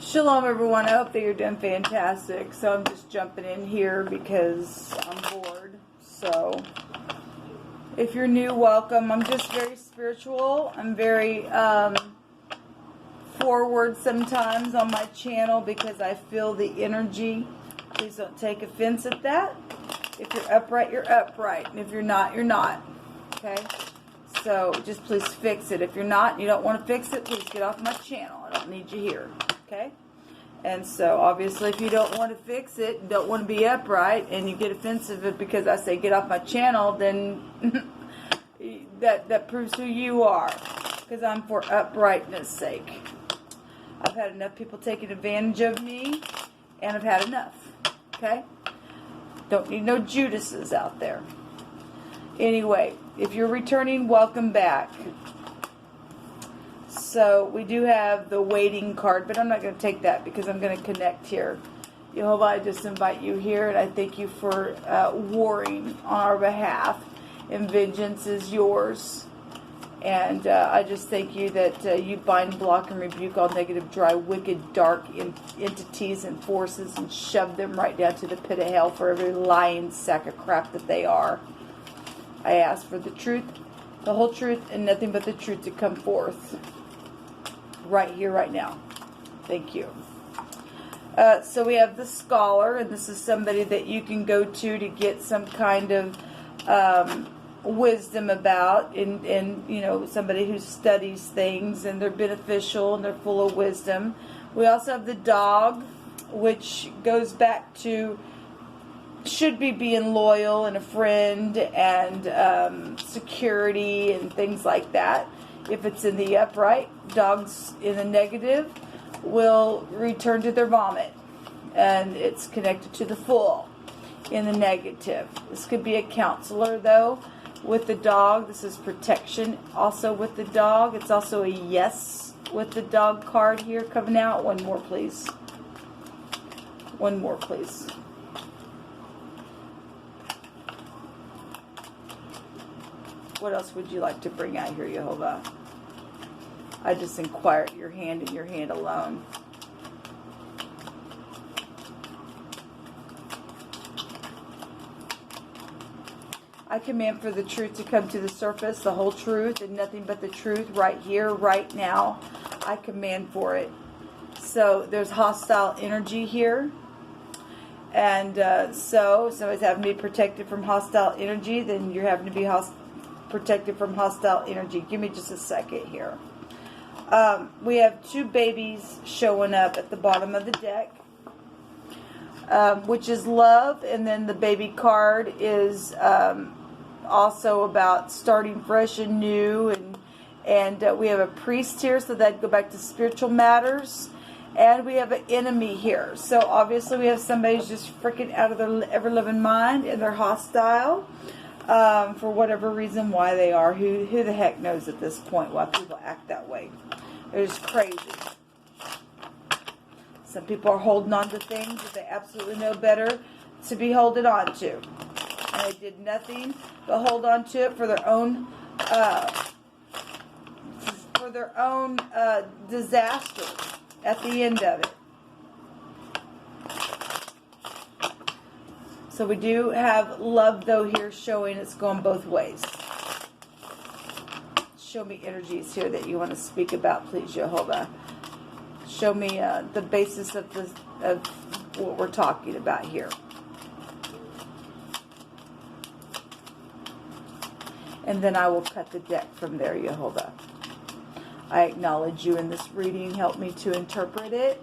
Shalom everyone, I hope that you're doing fantastic. So I'm just jumping in here because I'm bored. So if you're new, welcome. I'm just very spiritual. I'm very forward sometimes on my channel because I feel the energy. Please don't take offense at that. If you're upright, you're upright. And if you're not, you're not. Okay? So just please fix it. If you're not and you don't want to fix it, please get off my channel. I don't need you here. Okay? And so obviously if you don't want to fix it, and don't want to be upright, and you get offensive because I say get off my channel, then that proves who you are. Because I'm for uprightness sake. I've had enough people taking advantage of me, and I've had enough. Okay? Don't need no Judases out there. Anyway, if you're returning, welcome back. So we do have the waiting card, but I'm not going to take that because I'm going to connect here. Jehovah, I just invite you here, and I thank you for warring on our behalf. And vengeance is yours. And I just thank you that you bind, block, and rebuke all negative, dry, wicked, dark entities and forces and shove them right down to the pit of hell for every lying sack of crap that they are. I ask for the truth, the whole truth, and nothing but the truth to come forth. Right here, right now. Thank you. So we have the scholar, and this is somebody that you can go to get some kind of wisdom about, and you know, somebody who studies things, and they're beneficial and they're full of wisdom. We also have the dog, which goes back to should be being loyal and a friend and security and things like that. If it's in the upright, dogs in the negative will return to their vomit, and it's connected to the full in the negative. This could be a counselor though with the dog. This is protection also with the dog. It's also a yes with the dog card here coming out. One more please. One more please. What else would you like to bring out here, Jehovah? I just inquire at your hand and your hand alone. I command for the truth to come to the surface, the whole truth, and nothing but the truth right here, right now. I command for it. So there's hostile energy here. And so somebody's having to be protected from hostile energy, then you're having to be protected from hostile energy. Give me just a second here. We have two babies showing up at the bottom of the deck, which is love, and then the baby card is also about starting fresh and new, and we have a priest here, so that'd go back to spiritual matters, and we have an enemy here. So obviously we have somebody who's just freaking out of their ever-loving mind, and they're hostile. For whatever reason why they are. Who the heck knows at this point why people act that way. They're just crazy. Some people are holding on to things that they absolutely know better to be holding on to. And they did nothing but hold on to it for their own disaster at the end of it. So we do have love, though, here showing it's going both ways. Show me energies here that you want to speak about, please, Jehovah. Show me the basis of what we're talking about here. And then I will cut the deck from there, Jehovah. I acknowledge you in this reading. Help me to interpret it.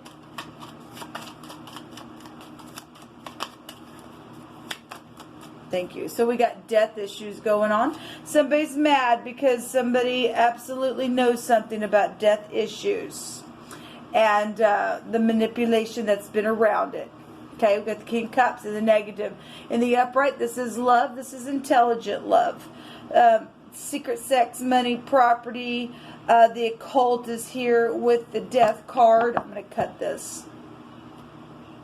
Thank you. So we got death issues going on. Somebody's mad because somebody absolutely knows something about death issues. And the manipulation that's been around it. Okay, we've got the King of Cups in the negative. In the upright, this is love. This is intelligent love. Secret sex, money, property. The occult is here with the death card. I'm going to cut this.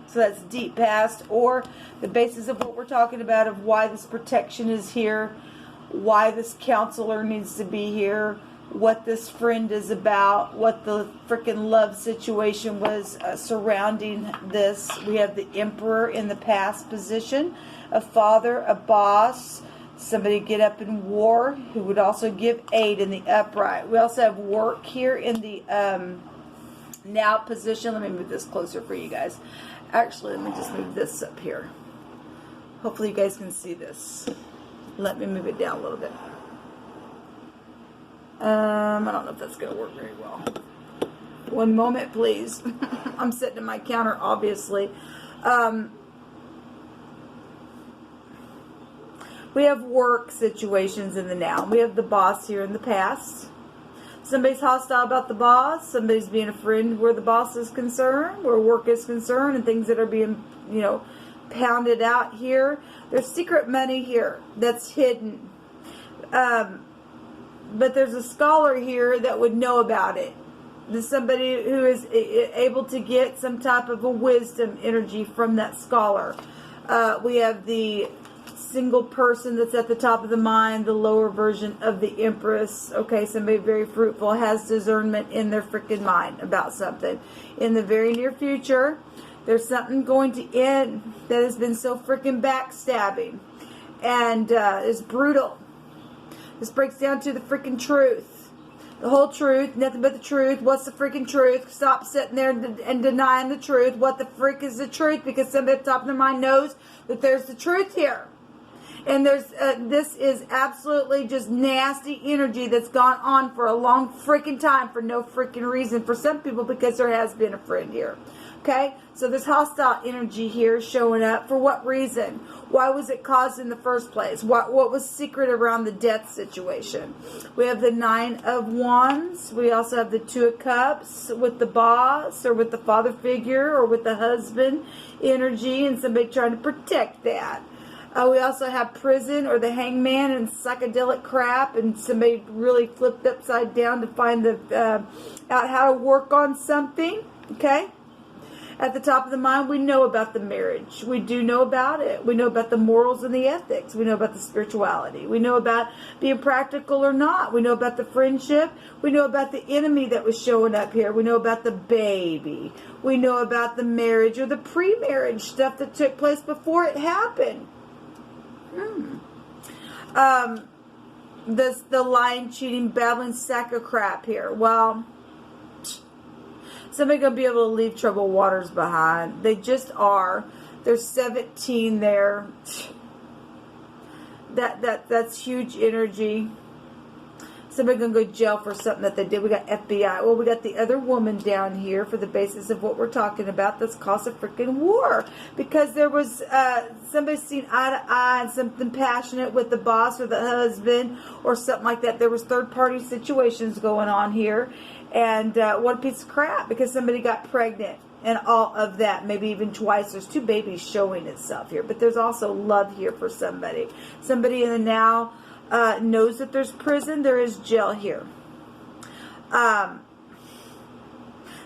So that's deep past, or the basis of what we're talking about of why this protection is here, why this counselor needs to be here, what this friend is about, what the freaking love situation was surrounding this. We have the Emperor in the past position, a father, a boss, somebody get up in war who would also give aid in the upright. We also have work here in the now position. Let me move this closer for you guys. Actually, let me just move this up here. Hopefully you guys can see this. Let me move it down a little bit. I don't know if that's going to work very well. One moment, please. I'm sitting at my counter, obviously. We have work situations in the now. We have the boss here in the past. Somebody's hostile about the boss. Somebody's being a friend where the boss is concerned, where work is concerned, and things that are being, you know, pounded out here. There's secret money here that's hidden. But there's a scholar here that would know about it. There's somebody who is able to get some type of a wisdom energy from that scholar. We have the single person that's at the top of the mind, the lower version of the Empress. Okay, somebody very fruitful, has discernment in their freaking mind about something. In the very near future, there's something going to end that has been so freaking backstabbing and is brutal. This breaks down to the freaking truth. The whole truth, nothing but the truth. What's the freaking truth? Stop sitting there and denying the truth. What the freak is the truth? Because somebody at the top of their mind knows that there's the truth here. And there's this is absolutely just nasty energy that's gone on for a long freaking time for no freaking reason. For some people, because there has been a friend here. Okay? So there's hostile energy here showing up. For what reason? Why was it caused in the first place? What was secret around the death situation? We have the 9 of Wands. We also have the 2 of Cups with the boss or with the father figure or with the husband energy and somebody trying to protect that. We also have prison or the hangman and psychedelic crap and somebody really flipped upside down to find out how to work on something. Okay? At the top of the mind, we know about the marriage. We do know about it. We know about the morals and the ethics. We know about the spirituality. We know about being practical or not. We know about the friendship. We know about the enemy that was showing up here. We know about the baby. We know about the marriage or the pre-marriage stuff that took place before it happened. The lying, cheating, babbling sack of crap here. Well, somebody gonna be able to leave troubled waters behind. They just are. There's 17 there. That's huge energy. Somebody gonna go to jail for something that they did. We got FBI. Well, we got the other woman down here for the basis of what we're talking about. That's caused a freaking war because there was somebody seen eye to eye and something passionate with the boss or the husband or something like that. There was third party situations going on here, and what a piece of crap because somebody got pregnant and all of that. Maybe even twice. There's 2 babies showing itself here, but there's also love here for somebody. Somebody in the now. Knows that there's prison, there is jail here.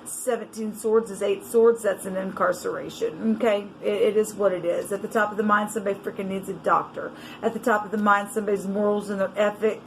17 swords is 8 swords. That's an incarceration. Okay, it is what it is. At the top of the mind, somebody freaking needs a doctor. At the top of the mind, somebody's morals and their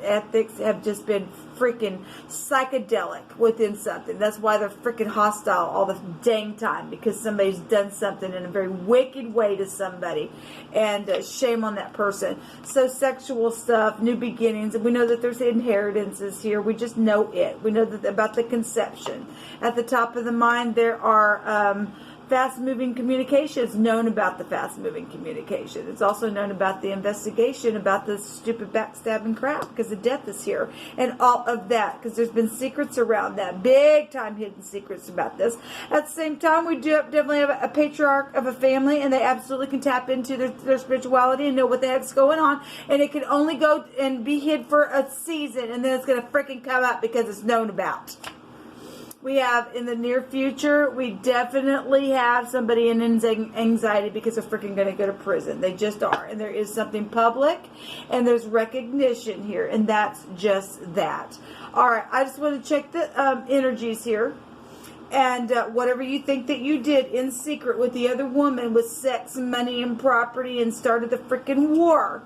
ethics have just been freaking psychedelic within something. That's why they're freaking hostile all the dang time, because somebody's done something in a very wicked way to somebody, and shame on that person. So sexual stuff, new beginnings, and we know that there's inheritances here. We just know it. We know that about the conception. At the top of the mind, there are fast-moving communications, known about the fast-moving communication. It's also known about the investigation about the stupid backstabbing crap because the death is here and all of that, because there's been secrets around that, big-time hidden secrets about this. At the same time, we do definitely have a patriarch of a family, and they absolutely can tap into their spirituality and know what the heck's going on, and it can only go and be hid for a season, and then it's going to freaking come out because it's known about. We have, in the near future, we definitely have somebody in anxiety because they're freaking going to go to prison. They just are. And there is something public, and there's recognition here, and that's just that. All right, I just want to check the energies here. And whatever you think that you did in secret with the other woman with sex and money and property and started the freaking war,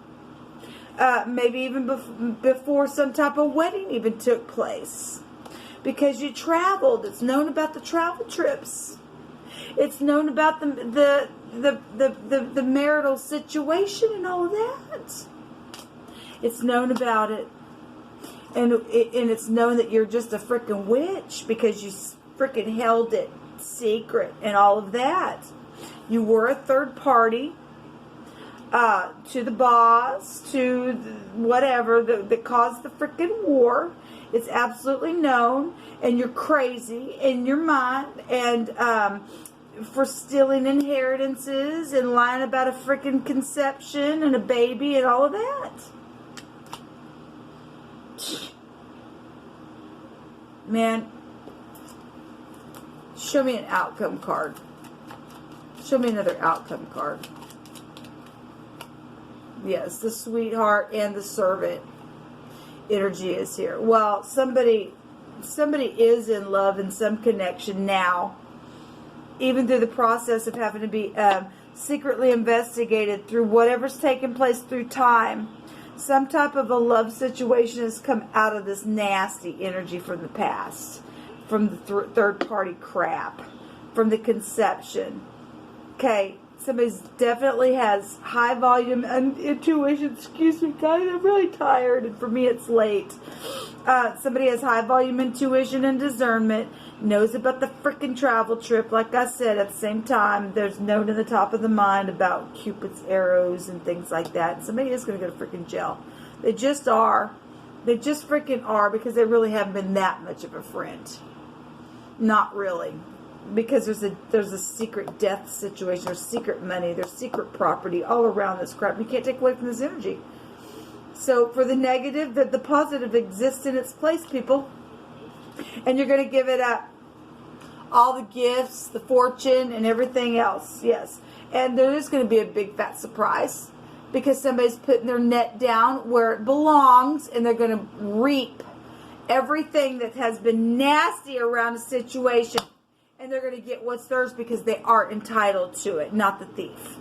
maybe even before some type of wedding even took place. Because you traveled. It's known about the travel trips. It's known about the marital situation and all of that. It's known about it. And it's known that you're just a freaking witch because you freaking held it secret and all of that. You were a third party to the boss, to whatever that caused the freaking war. It's absolutely known, and you're crazy in your mind, and for stealing inheritances and lying about a freaking conception and a baby and all of that. Man, show me an outcome card. Show me another outcome card. Yes, the sweetheart and the servant energy is here. Well, somebody is in love in some connection now, even through the process of having to be secretly investigated through whatever's taken place through time. Some type of a love situation has come out of this nasty energy from the past, from the third party crap, from the conception. Okay, somebody definitely has high volume intuition. Excuse me, guys, I'm really tired, and for me it's late. Somebody has high volume intuition and discernment, knows about the freaking travel trip. Like I said, at the same time, there's note in the top of the mind about Cupid's arrows and things like that. Somebody is going to go to freaking jail. They just are. They just freaking are, because they really haven't been that much of a friend. Not really. Because there's a secret death situation, there's secret money, there's secret property all around this crap. You can't take away from this energy. So for the negative, the positive exists in its place, people. And you're going to give it up. All the gifts, the fortune, and everything else. Yes. And there is going to be a big fat surprise. Because somebody's putting their net down where it belongs. And they're going to reap everything that has been nasty around a situation. And they're going to get what's theirs because they are entitled to it, not the thief.